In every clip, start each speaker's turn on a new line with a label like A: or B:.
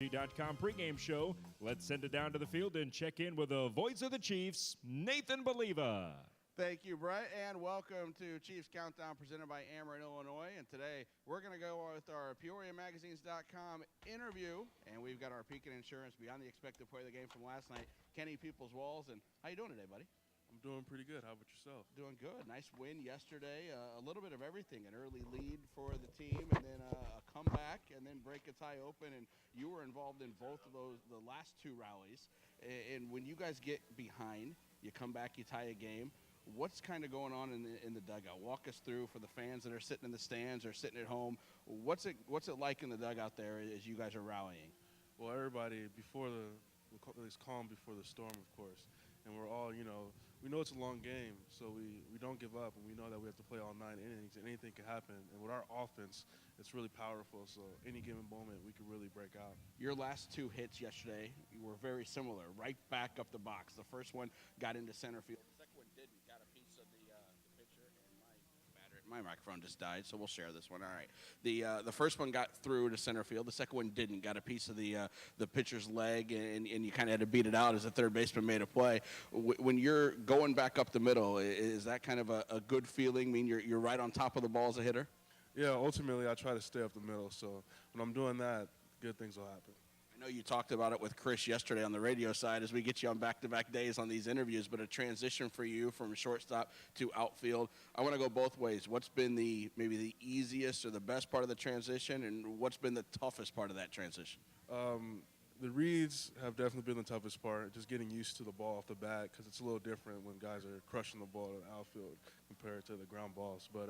A: G.com pregame show. Let's send it down to the field and check in with the voice of the Chiefs, Nathan Baliva.
B: Thank you, Brett, and welcome to Chiefs Countdown presented by Ameren Illinois. And today we're going to go with our PeoriaMagazines.com interview, and we've got our Pekin Insurance Beyond the Expected Play of the Game from last night, Kenny Peoples-Walls. And how you doing today, buddy?
C: I'm doing pretty good. How about yourself?
B: Doing good. Nice win yesterday. A little bit of everything. An early lead for the team, and then a comeback, and then break a tie open. And you were involved in both of those, the last two rallies. And when you guys get behind, you come back, you tie a game. What's kind of going on in the dugout? Walk us through for the fans that are sitting in the stands or sitting at home. What's it like in the dugout there as you guys are rallying?
C: Well, everybody it's calm before the storm, of course. And we're all, we know it's a long game, so we don't give up, and we know that we have to play all 9 innings, and anything can happen. And with our offense, it's really powerful, so any given moment, we can really break out.
B: Your last 2 hits yesterday were very similar, right back up the box. The first one got into center field. The second one didn't, got a piece of the pitcher, and my microphone just died, so we'll share this one. All right. The first one got through to center field. The second one didn't, got a piece of the pitcher's leg, and you kind of had to beat it out as the third baseman made a play. When you're going back up the middle, is that kind of a good feeling? I mean, you're right on top of the ball as a hitter?
C: Yeah, ultimately, I try to stay up the middle, so when I'm doing that, good things will happen.
B: I know you talked about it with Chris yesterday on the radio side as we get you on back-to-back days on these interviews, but a transition for you from shortstop to outfield. I want to go both ways. What's been maybe the easiest or the best part of the transition, and what's been the toughest part of that transition?
C: The reads have definitely been the toughest part, just getting used to the ball off the bat, because it's a little different when guys are crushing the ball in the outfield compared to the ground balls. But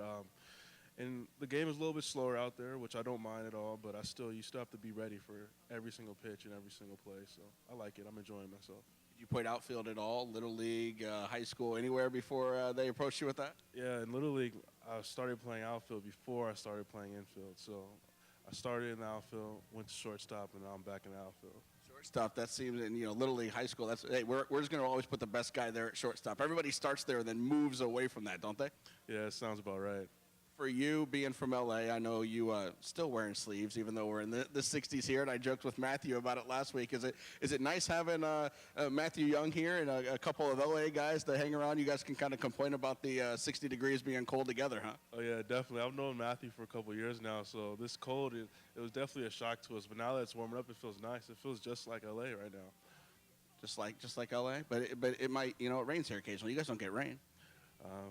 C: and the game is a little bit slower out there, which I don't mind at all, but you still have to be ready for every single pitch and every single play. So I like it. I'm enjoying myself.
B: You played outfield at all, Little League, high school, anywhere before they approached you with that?
C: Yeah, in Little League, I started playing outfield before I started playing infield. So I started in the outfield, went to shortstop, and now I'm back in the outfield.
B: Shortstop, that seems, in Little League, high school, we're just going to always put the best guy there at shortstop. Everybody starts there and then moves away from that, don't they?
C: Yeah, it sounds about right.
B: For you, being from L.A., I know you still wearing sleeves, even though we're in the 60s here, and I joked with Matthew about it last week. Is it nice having Matthew Young here and a couple of L.A. guys to hang around? You guys can kind of complain about the 60 degrees being cold together, huh?
C: Oh, yeah, definitely. I've known Matthew for a couple of years now, so this cold, it was definitely a shock to us. But now that it's warming up, it feels nice. It feels just like L.A. right now. Just like L.A.? But it might, it rains here occasionally. You guys don't get rain.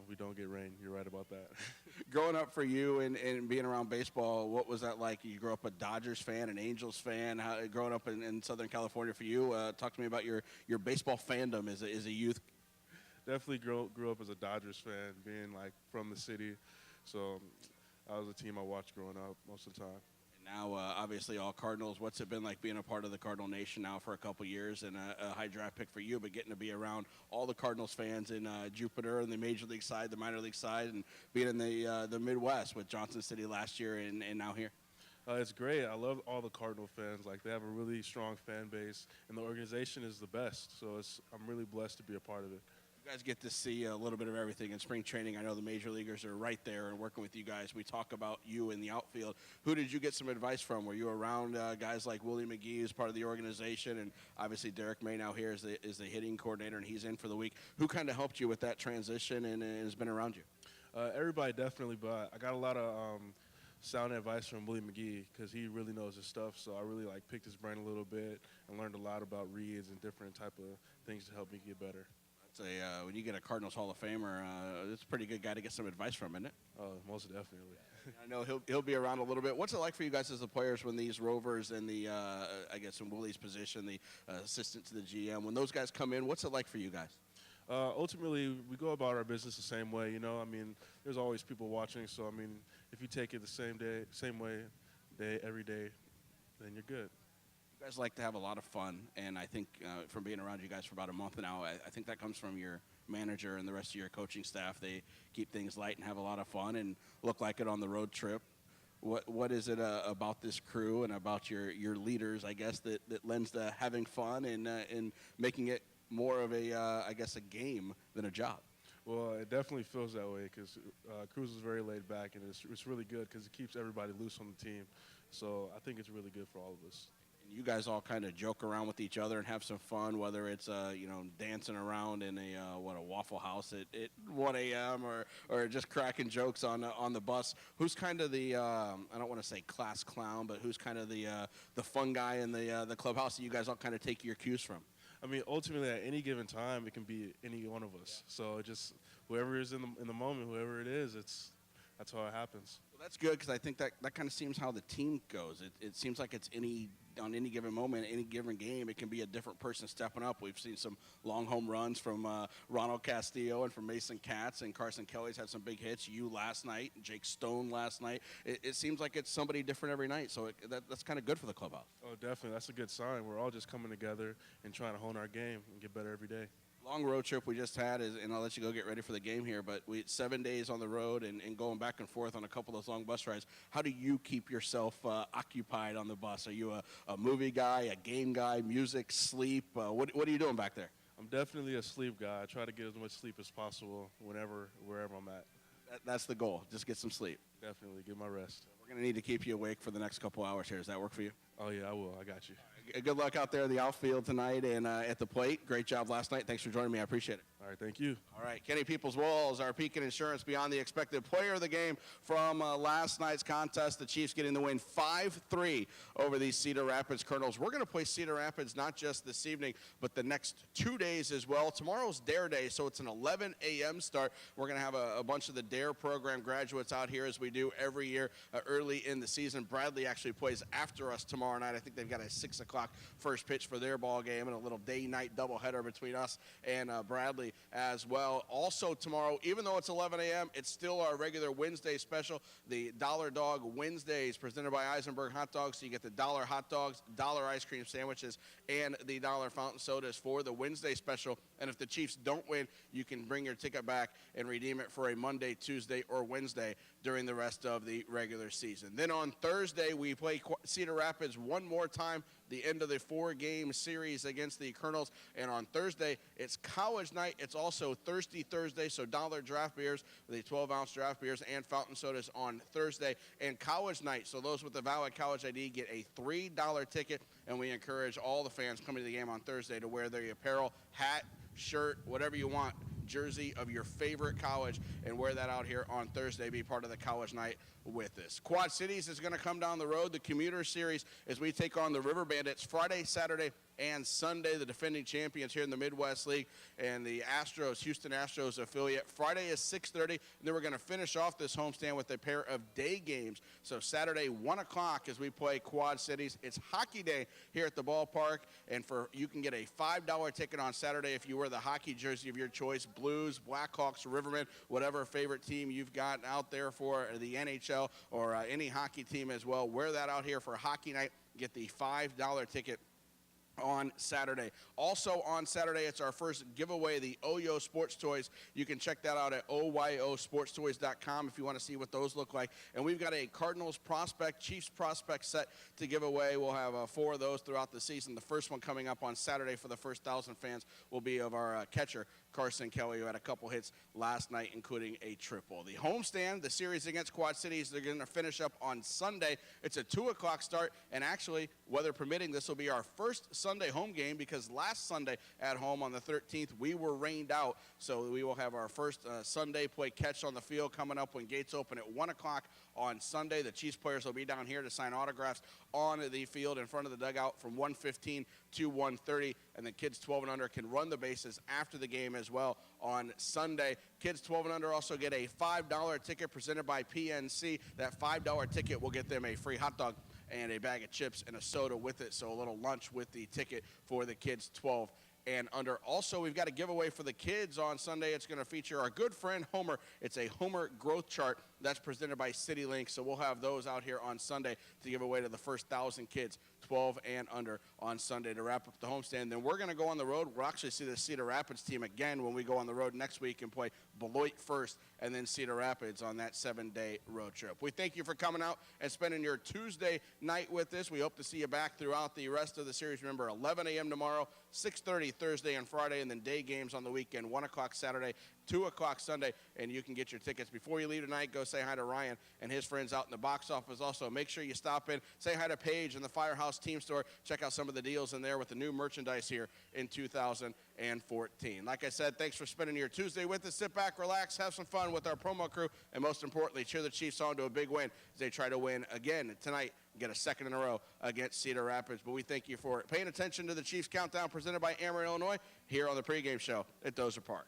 C: We don't get rain. You're right about that.
B: Growing up for you and being around baseball, what was that like? You grew up a Dodgers fan, an Angels fan. Growing up in Southern California for you, talk to me about your baseball fandom as a youth.
C: Definitely grew up as a Dodgers fan, being like from the city. So that was a team I watched growing up most of the time.
B: Now, obviously, all Cardinals. What's it been like being a part of the Cardinal Nation now for a couple years and a high draft pick for you, but getting to be around all the Cardinals fans in Jupiter and the Major League side, the minor league side, and being in the Midwest with Johnson City last year and now here?
C: It's great. I love all the Cardinal fans. Like, they have a really strong fan base, and the organization is the best. So I'm really blessed to be a part of it.
B: You guys get to see a little bit of everything in spring training. I know the major leaguers are right there and working with you guys. We talk about you in the outfield. Who did you get some advice from? Were you around guys like Willie McGee as part of the organization, and obviously Derek May now here is the hitting coordinator, and he's in for the week. Who kind of helped you with that transition and has been around you?
C: Everybody definitely, but I got a lot of sound advice from Willie McGee because he really knows his stuff. So I really picked his brain a little bit and learned a lot about reads and different type of things to help me get better.
B: When you get a Cardinals Hall of Famer, it's a pretty good guy to get some advice from, isn't it?
C: Oh, most definitely.
B: I know he'll be around a little bit. What's it like for you guys as the players when these Rovers and the, I guess in Willie's position, the assistant to the GM, when those guys come in, what's it like for you guys?
C: Ultimately, we go about our business the same way, I mean, there's always people watching. So, I mean, if you take it the same way, every day, then you're good.
B: You guys like to have a lot of fun, and I think from being around you guys for about a month now, I think that comes from your manager and the rest of your coaching staff. They keep things light and have a lot of fun and look like it on the road trip. What is it about this crew and about your leaders, I guess, that lends to having fun and making it more of a game than a job?
C: Well, it definitely feels that way because Cruz is very laid back, and it's really good because it keeps everybody loose on the team. So I think it's really good for all of us.
B: You guys all kind of joke around with each other and have some fun, whether it's dancing around in a Waffle House at 1 a.m. or just cracking jokes on the bus. Who's kind of the I don't want to say class clown, but who's kind of the fun guy in the clubhouse that you guys all kind of take your cues from?
C: I mean, ultimately, at any given time, it can be any one of us. So just whoever is in the moment, whoever it is, that's how it happens.
B: Well, that's good because I think that kind of seems how the team goes. It seems like it's on any given moment, any given game, it can be a different person stepping up. We've seen some long home runs from Ronald Castillo and from Mason Katz, and Carson Kelly's had some big hits. You last night, Jake Stone last night. It seems like it's somebody different every night, so that's kind of good for the clubhouse.
C: Oh, definitely. That's a good sign. We're all just coming together and trying to hone our game and get better every day.
B: Long road trip we just had and I'll let you go get ready for the game here, but 7 days on the road and going back and forth on a couple of those long bus rides. How do you keep yourself occupied on the bus? Are you a movie guy, a game guy, music, sleep? What are you doing back there?
C: I'm definitely a sleep guy. I try to get as much sleep as possible wherever I'm at.
B: That's the goal. Just get some sleep.
C: Definitely get my rest.
B: We're going to need to keep you awake for the next couple hours here. Does that work for you?
C: Oh, yeah, I will. I got you.
B: Good luck out there in the outfield tonight and at the plate. Great job last night. Thanks for joining me. I appreciate it.
C: All right, thank you.
B: All right, Kenny Peoples-Walls, our Pekin Insurance Beyond the Expected player of the game from last night's contest. The Chiefs getting the win 5-3 over the Cedar Rapids Colonels. We're going to play Cedar Rapids not just this evening, but the next 2 days as well. Tomorrow's Dare Day, so it's an 11 a.m. start. We're going to have a bunch of the Dare program graduates out here as we do every year early in the season. Bradley actually plays after us tomorrow night. I think they've got a 6 o'clock first pitch for their ball game and a little day-night doubleheader between us and Bradley as well. Also tomorrow, even though it's 11 a.m., it's still our regular Wednesday special, the Dollar Dog Wednesdays presented by Eisenberg Hot Dogs. So you get the $1 hot dogs, $1 ice cream sandwiches, and the $1 fountain sodas for the Wednesday special. And if the Chiefs don't win, you can bring your ticket back and redeem it for a Monday, Tuesday, or Wednesday during the rest of the regular season. Then on Thursday, we play Cedar Rapids one more time, the end of the 4-game series against the Colonels. And on Thursday, it's college night. It's also Thirsty Thursday, so dollar draft beers, the 12-ounce draft beers and fountain sodas on Thursday. And college night, so those with the valid college ID get a $3 ticket. And we encourage all the fans coming to the game on Thursday to wear their apparel, hat, shirt, whatever you want, jersey of your favorite college, and wear that out here on Thursday. Be part of the college night with us. Quad Cities is going to come down the road. The Commuter Series as we take on the River Bandits Friday, Saturday, and Sunday, the defending champions here in the Midwest League, and the Astros, Houston Astros affiliate. Friday is 6:30, and then we're going to finish off this homestand with a pair of day games. So Saturday, 1 o'clock as we play Quad Cities. It's hockey day here at the ballpark, and you can get a $5 ticket on Saturday if you wear the hockey jersey of your choice, Blues, Blackhawks, Rivermen, whatever favorite team you've got out there for the NHL or any hockey team as well. Wear that out here for hockey night. Get the $5 ticket on Saturday. Also on Saturday, it's our first giveaway, the Oyo Sports Toys. You can check that out at oyosportstoys.com if you want to see what those look like. And we've got a Cardinals prospect, Chiefs prospect set to give away. We'll have 4 of those throughout the season. The first one coming up on Saturday for the first 1,000 fans will be of our catcher, Carson Kelly, who had a couple hits last night, including a triple. The homestand, the series against Quad Cities, they're going to finish up on Sunday. It's a 2 o'clock start, and actually, weather permitting, this will be our first Sunday home game because last Sunday at home on the 13th, we were rained out. So we will have our first Sunday play catch on the field coming up when gates open at 1 o'clock on Sunday. The Chiefs players will be down here to sign autographs on the field in front of the dugout from 1:15 to 1:30, and the kids 12 and under can run the bases after the game as well on Sunday. Kids 12 and under also get a $5 ticket presented by PNC. That $5 ticket will get them a free hot dog and a bag of chips and a soda with it, so a little lunch with the ticket for the kids 12 and under. Also, we've got a giveaway for the kids on Sunday. It's going to feature our good friend Homer. It's a Homer growth chart that's presented by CityLink, so we'll have those out here on Sunday to give away to the first 1,000 kids 12 and under on Sunday to wrap up the homestand. Then we're going to go on the road. We'll actually see the Cedar Rapids team again when we go on the road next week and play Beloit first, and then Cedar Rapids on that 7-day road trip. We thank you for coming out and spending your Tuesday night with us. We hope to see you back throughout the rest of the series. Remember, 11 a.m. tomorrow, 6:30 Thursday and Friday, and then day games on the weekend, 1 o'clock Saturday, 2 o'clock Sunday, and you can get your tickets. Before you leave tonight, go say hi to Ryan and his friends out in the box office. Also, make sure you stop in, say hi to Paige in the Firehouse Team Store. Check out some of the deals in there with the new merchandise here in 2014. Like I said, thanks for spending your Tuesday with us. Sit back, relax, have some fun with our promo crew, and most importantly, cheer the Chiefs on to a big win as they try to win again tonight, get a second in a row against Cedar Rapids. But we thank you for paying attention to the Chiefs Countdown presented by Ameren Illinois here on the pregame show at Dozer Park.